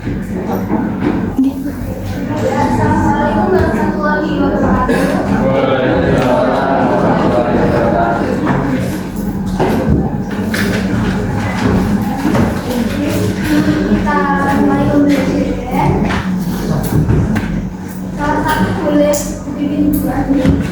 Assalamualaikum warahmatullahi wabarakatuh. Kita mulai belajar. Salah satu boleh bikin buat ini.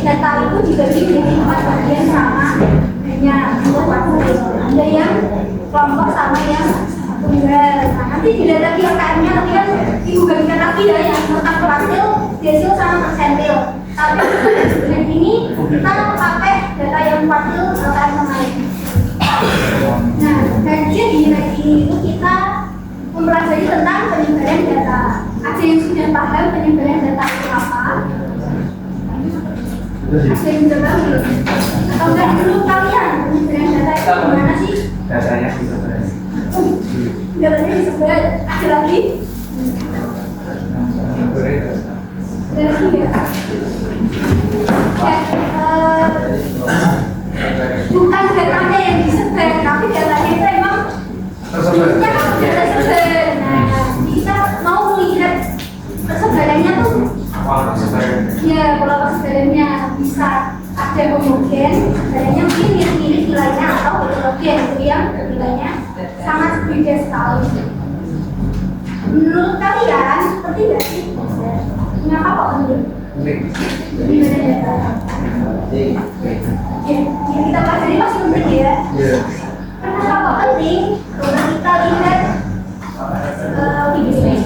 Data itu dibagi menjadi 4 bagian sama, ada yang kelompok sama yang tunggal. Nah, nanti di data KKM-nya nanti kan ibu bagikan lagi ya yang tentang kuartil, desil sama persentil. Tapi dengan ini kita pakai data yang kuartil KKM kemarin. Nah, kajian di ini itu kita mempelajari tentang penyebaran data. Ada yang sudah paham penyebaran data itu apa? Ada yang sudah paham belum? Atau enggak dulu kalian penyebaran data itu gimana sih? Datanya disebar. Datanya disebar. Ada lagi? Ada lagi ya? Bukan datanya yang disebar, tapi datanya itu emang Tersebar. tersebar. Nah, kita mau melihat persebarannya tuh. Ya, kalau persebarannya bisa ada homogen, sebenarnya mungkin mirip-mirip nilainya atau heterogen itu yang nilainya sangat berbeda sekali. Menurut kalian, seperti nggak sih? Mengapa kok penting? Penyebaran data. Ya, yang kita pelajari pasti penting ya. Kenapa kok penting? Karena kita lihat video ini.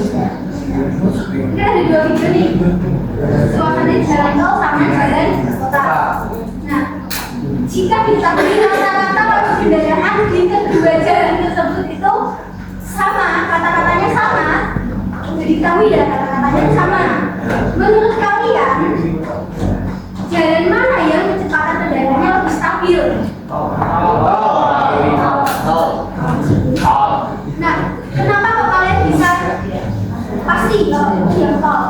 Ini ada 2 video nih. Suasana jalan tol sama jalan kota. Nah, jika diketahui rata-rata waktu kendaraan di kedua jalan tersebut itu sama, kata-katanya sama, jadi diketahui ya kata-katanya sama. Menurut kalian, jalan mana yang kecepatan kendaraannya lebih stabil? Nah, kenapa kok kalian bisa pasti yang tol?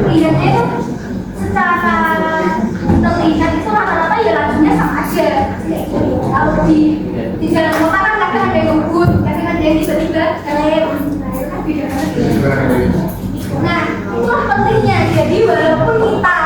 Lihatnya itu secara terlihat itu rata-rata ya lajunya sama aja. Kalau di jalan kota kan kadang ada yang ngebut, kadang ada yang tiba-tiba ngelem. Nah, itulah pentingnya. Jadi walaupun kita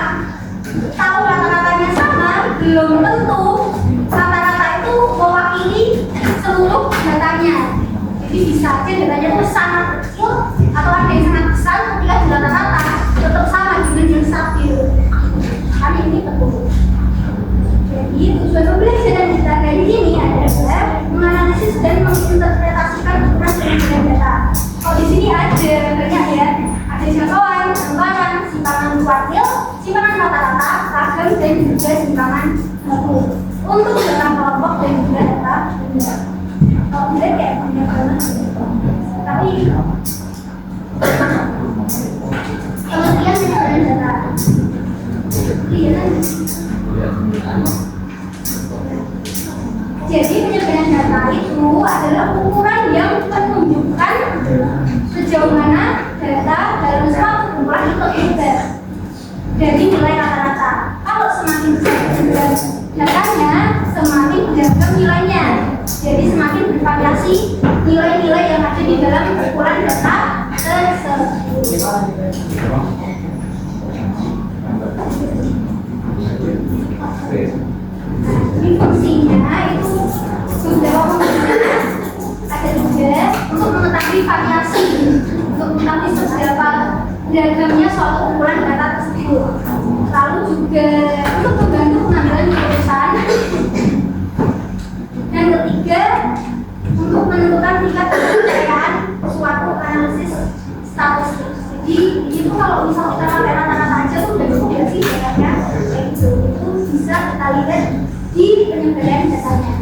tahu rata-ratanya sama, belum tentu rata-rata itu mewakili seluruh datanya. Jadi bisa aja datanya itu sangat kecil atau ada yang sangat besar, ketika di rata-rata tetap sama dengan yang stabil. Kali ini betul. Jadi tujuan pembelajaran kita kali ini adalah menganalisis dan menginterpretasikan ukuran penyebaran data. Kalau di sini ada banyak ya. untuk data kelompok dan juga data bidang. Kalau bidang kayak banyak banget. Tapi pengertian penyebaran data. Iya. Jadi penyebaran data itu adalah ukuran yang menunjukkan sejauh mana data dalam suatu kumpulan itu tersebar dari nilai rata-rata. Kalau semakin besar datanya, semakin beragam nilainya. Jadi semakin bervariasi nilai-nilai yang ada di dalam ukuran data tersebut. Ini fungsinya itu beberapa penggunaan ada juga untuk mengetahui variasi, untuk mengetahui seberapa beragamnya suatu kumpulan data tersebut. Lalu juga untuk membantu pengambilan keputusan. Dan ketiga, untuk menentukan tingkat kepercayaan suatu analisis statistik. Jadi itu kalau misal kita pakai rata-rata aja tuh udah cukup ya sih datanya kayak gitu. Itu bisa kita lihat di penyebaran datanya.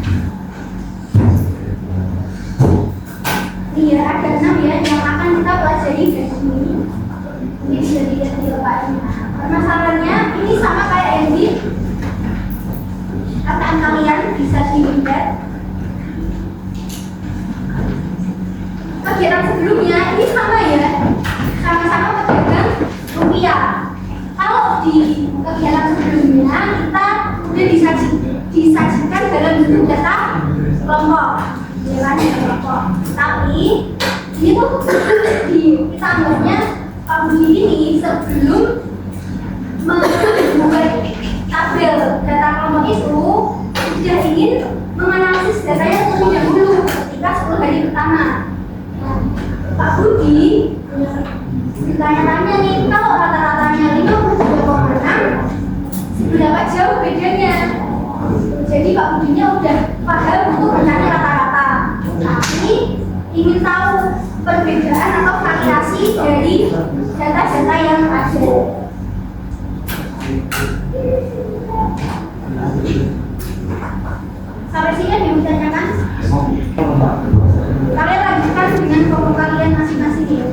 Iya, ada 6 ya yang akan kita pelajari dari sini. Ini bisa dilihat di lepasnya. Permasalahannya ini sama kayak Andy. Kataan kalian bisa dilihat. Kegiatan sebelumnya ini sama ya, sama-sama pedagang rupiah. Kalau di kegiatan sebelumnya kita udah disajikan dalam bentuk data kelompok, jalannya kelompok. Tapi ini tuh kita anggapnya Pak Budi ini sebelum membuat tabel data kelompok itu sudah ingin menganalisis datanya terlebih dahulu ketika 10 hari pertama. Pak Budi ditanya-tanya nih, kalau rata-ratanya 52,6 seberapa jauh bedanya? Jadi Pak Budinya udah paham untuk mencari rata-rata, tapi ingin tahu perbedaan atau variasi dari data-data yang ada. Sampai sini ada yang ditanyakan? Kalian lanjutkan dengan kelompok kalian masing-masing ya.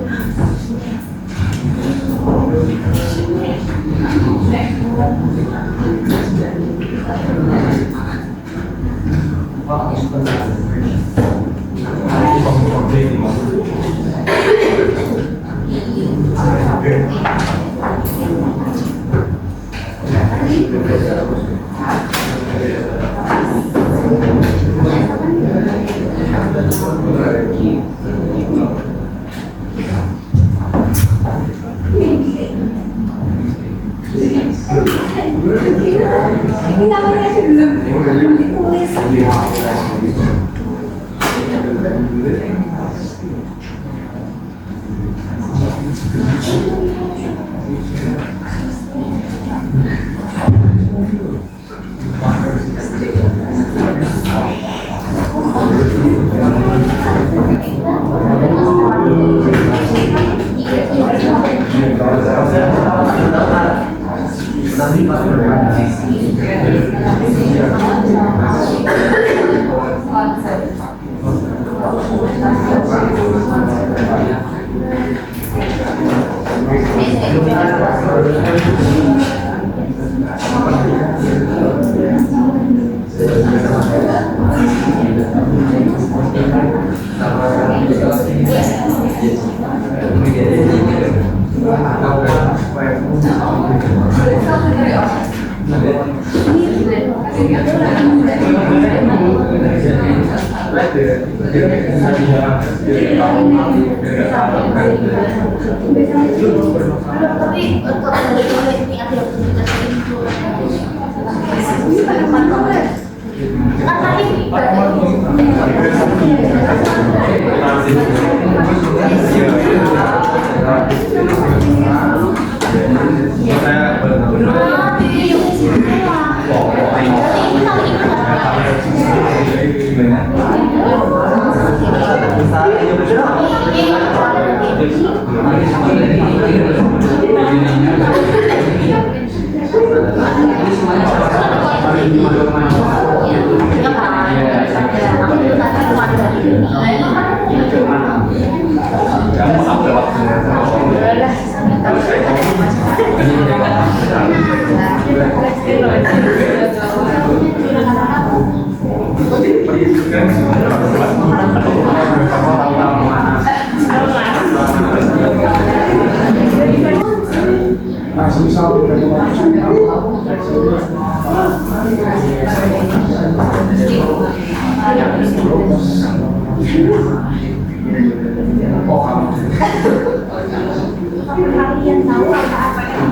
Ini namanya belum ditulis. Kalian tahu apa yang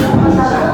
Yang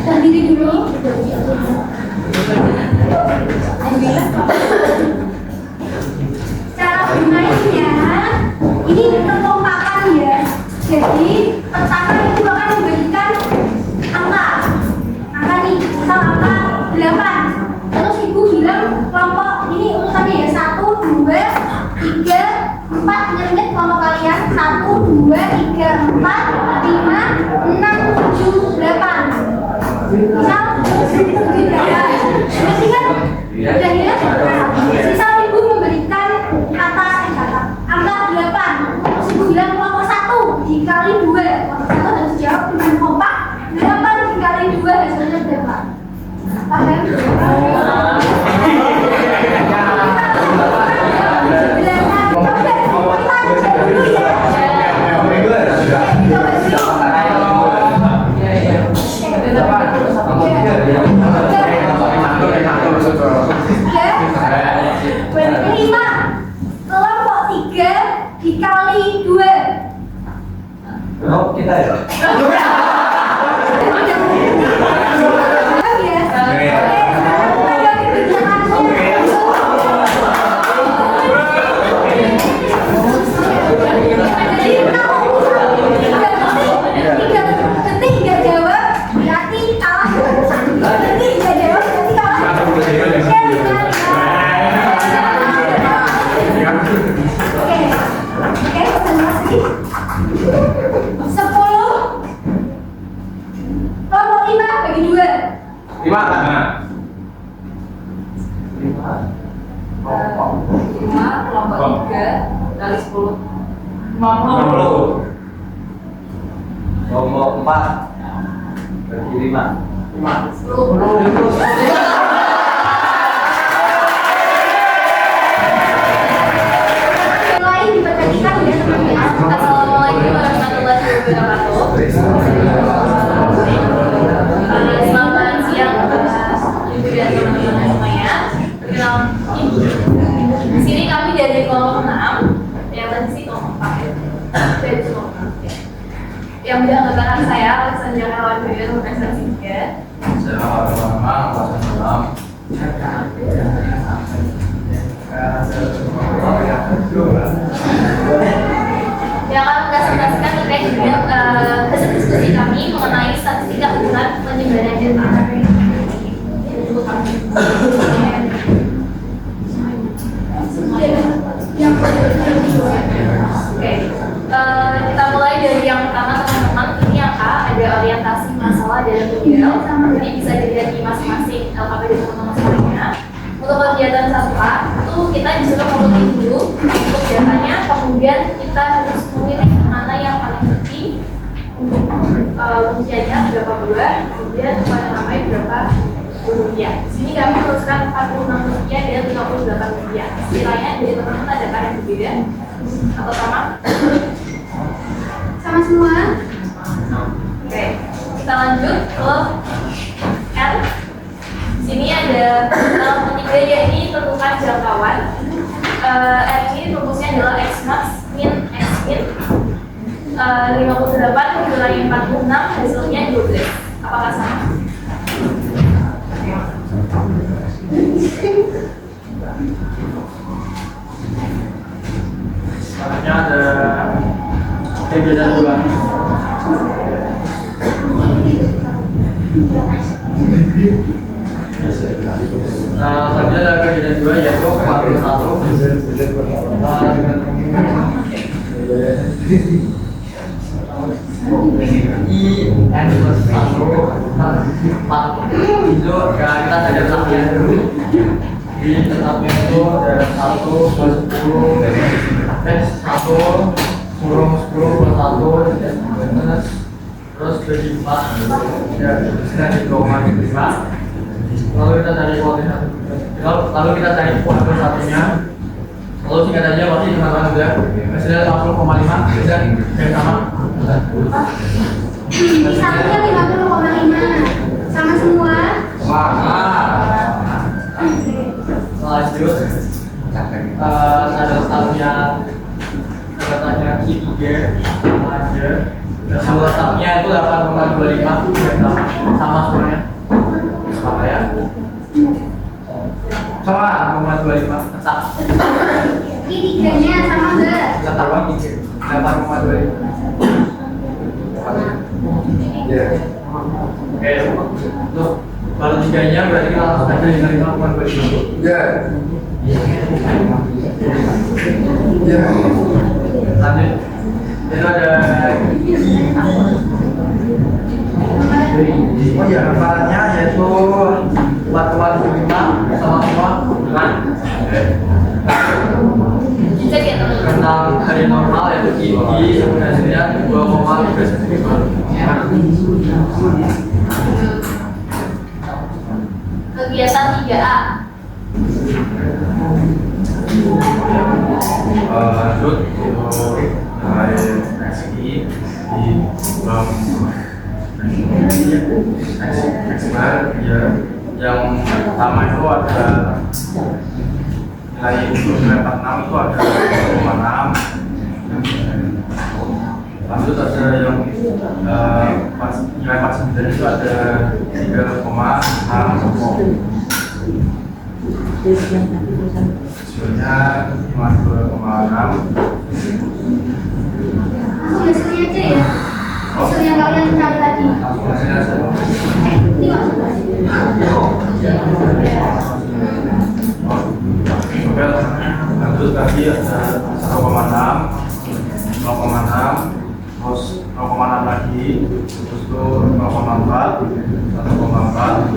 Berdiri dulu. Cara bermainnya, ini kekompakan ya. Jadi pertama itu akan memberikan angka. Angka nih, misal angka 8. Terus ibu bilang kelompok ini urutannya ya 1, 2, 3, 4. Ingat-ingat kelompok kalian 1, 2, 3, 4, 5, 6, 7, 8. Misal udah ingat? Misal ibu memberikan angka 8. Terus ibu bilang kelompok 1 dikali 2. Kelompok 1 harus jawab dengan kompak 8 dikali 2 hasilnya berapa? Paham? Kelima, kelompok 3 dikali 2. Oh, kita ya? Kelompok 3 kali 10 50. Kelompok 4 bagi 5. 10. Lain diperhatikan ya teman-teman. Assalamualaikum warahmatullahi wabarakatuh. Selamat siang ibu dan teman-teman semuanya. Perkenalkan, di sini kami dari kelompok 6. Yang tadi sih kelompok 4. Dari kelompok 6. Yang beranggotakan saya Alexandra Hewan Buyur Universitas 3. Saya Muhammad Wasallam. Yang akan presentasikan terkait dengan hasil diskusi kami mengenai statistika ukuran penyebaran data. Oke, kita mulai dari yang pertama teman-teman. Ini yang A, ada orientasi masalah dalam tutorial. Jadi bisa dilihat di masing-masing LKP dan teman-teman semuanya. Untuk kegiatan 1A itu kita disuruh mengulik dulu untuk datanya, kemudian kita harus memilih mana yang paling penting untuk ujiannya berapa bulan, kemudian pada namanya berapa rupiah. Di sini kami menuliskan 46 rupiah dan 58 rupiah. Sekiranya dari teman-teman ada yang berbeda atau sama? Sama semua. Oke, kita lanjut ke R. Di sini ada ketiga, yaitu tentukan jangkauan. R ini rumusnya adalah X max min X min 58 dikurangi 46 hasilnya 12. Apakah sama? Selanjutnya ada perbedaan dua. Selanjutnya ada perbedaan dua yaitu 41 I N plus 1 4 itu ya kita ada tetapnya dulu. Di tetapnya itu ada 1 plus 10 1 kurung 10 plus 1 terus bagi 4 ya sudah di 2,5. Lalu kita cari kualitas lalu kita cari kualitas satunya. Lalu singkat aja pasti teman-teman udah hasilnya 50,5 bisa yang sama. Misalnya 50,5 sama semua. Lanjut ada letaknya Q3 aja. Hasil letaknya itu 8,25 sama semuanya. tetap. Ini tiganya sama enggak? Tetap lagi 8,25. Ya. Oke, untuk kalau tiganya berarti kita langsung aja dengan 5,25. Ya. Ya. Lanjut. Itu ada oh ya, hafalannya yaitu 4,75 sama dengan Cek ya teman-teman. tentang hari normal yaitu tinggi hasilnya 2,3 cm. Kegiatan 3A. Lanjut untuk XI di X bar ya, yang pertama itu ada nilai 46 itu ada 2,6. Lanjut ada yang nilai 49 itu ada 3,6. Hasilnya 52,6. Langsung hasilnya aja ya. Hasil yang kalian cari tadi. Hasilnya sama. Ini maksudnya. Oke, lanjut tadi ada 1,6, 0,6, terus 0,6 lagi, terus itu 0,4, 1,4,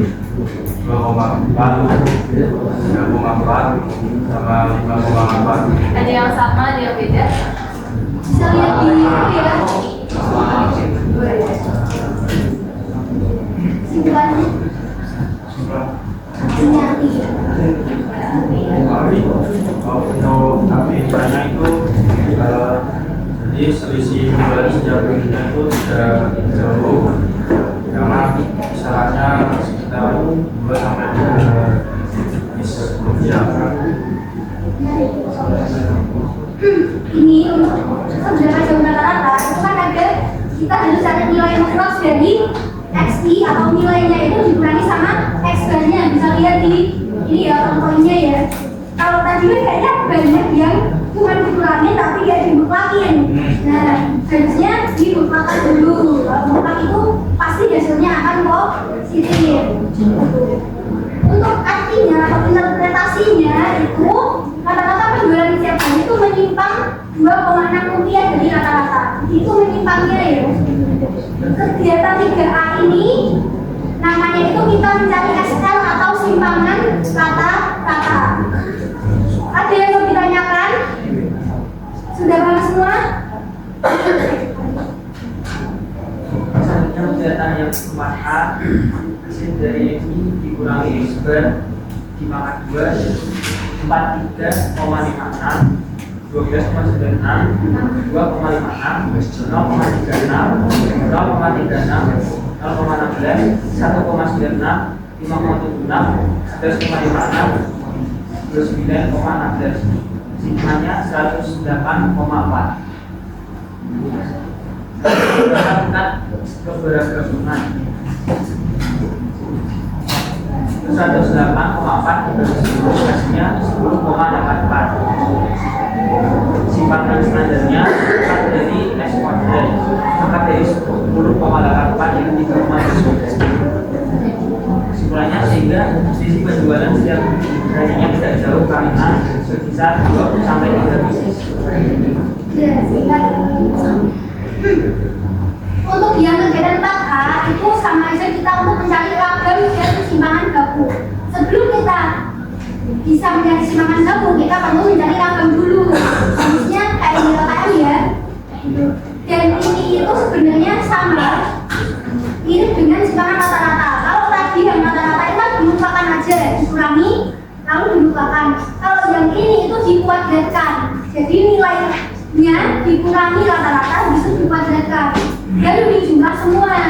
2,4, 3,4, sama 5,4. Ada yang sama, ada yang beda. Bisa lihat di itu ya. Simpulannya. Hasilnya tiga. Untuk akhirnya itu jadi selisih dari sejauh ini itu tidak jauh karena kisarannya sekitar 2 sampai 3 rupiah. Ini untuk sebenarnya jauh rata-rata itu kan ada kita harus cari nilai cross dari XI atau nilainya itu dikurangi sama X bar-nya. Bisa lihat di ini ya contohnya ya. Kalau tadi kan kayaknya banyak yang cuma dikurangin tapi nggak dibukain. Nah harusnya dibukakan dulu. Kalau buka itu pasti hasilnya akan positif. Untuk artinya atau interpretasinya itu rata-rata penjualan setiap hari itu menyimpang 2,6 rupiah dari rata-rata. Itu menyimpangnya ya. Kegiatan 3A ini namanya itu kita mencari SL atau simpangan rata-rata. Ada yang mau ditanyakan? Sudah paham semua? Selanjutnya kegiatan yang keempat A, hasil dari ini dikurangi X bar dimakan 2, 43,56, 12,96, 2,56, 0,36, 0,36, 0,16, 1,96, 5,76, 11,56, 29,16. Simpanannya 108,4. Kita keberagaman 108,4 hasilnya 10,84. Simpanan standarnya dari S kuadrat maka dari 10,84 yang 3,7. Kesimpulannya sehingga sisi penjualan setiap harinya tidak jauh karena berkisar 2 sampai 3 bisnis. Ya, singkat. Untuk yang kegiatan 4A itu sama aja kita untuk mencari ragam dan kesimpangan gabung. Sebelum kita bisa mencari kesimpangan gabung, kita perlu mencari ragam dulu. Harusnya kayak di LKM ya. Dan ini itu sebenarnya sama mirip dengan simpangan rata-rata. Kalau tadi yang rata-rata itu kan dilupakan aja, dikurangi lalu dilupakan. Kalau yang ini itu dikuadratkan. Jadi nilainya dikurangi rata-rata bisa dikuadratkan. Dan dijumlah semua.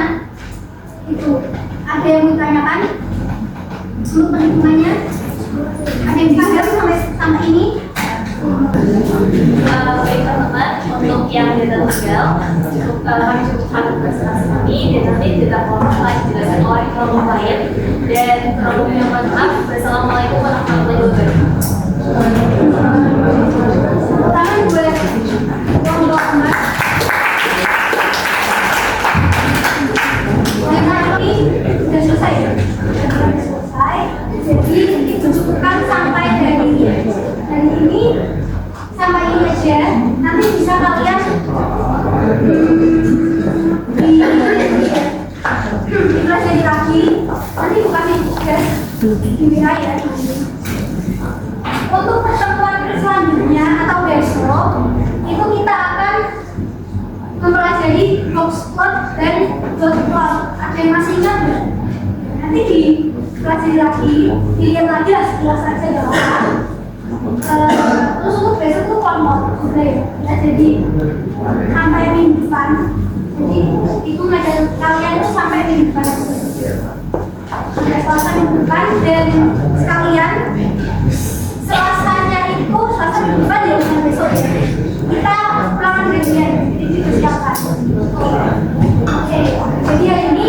Itu. Ada yang mau ditanyakan? Untuk perhitungannya? Ada yang paham sampai ini? Baik teman-teman, untuk yang data tunggal kami cukupkan presentasi kami dan nanti data kolom lain dijelaskan oleh kelompok lain dan kelompok yang maaf. Wassalamualaikum warahmatullahi wabarakatuh. Pertama gue kelompok emas. Nah, ini udah selesai. Udah selesai. Jadi dicukupkan sampai dari ini sampai ini aja. Nanti bisa kalian dipelajari lagi. Nanti bukan tugas dibilang ya. Untuk pertemuan selanjutnya atau besok itu kita akan mempelajari blogspot dan blogspot. Ada yang masih ingat nggak? Nanti dipelajari lagi, dilihat lagi lah sekilas saja ya. Terus untuk besok tuh kelompok udah ya. Kita jadi sampai minggu depan. Jadi itu ngajar kalian itu sampai minggu depan. Sampai Selasa minggu depan dan sekalian Selasanya itu Selasa minggu depan ya bukan besok ya. Kita ulangan gantian, jadi dipersiapkan. Oke, jadi hari ini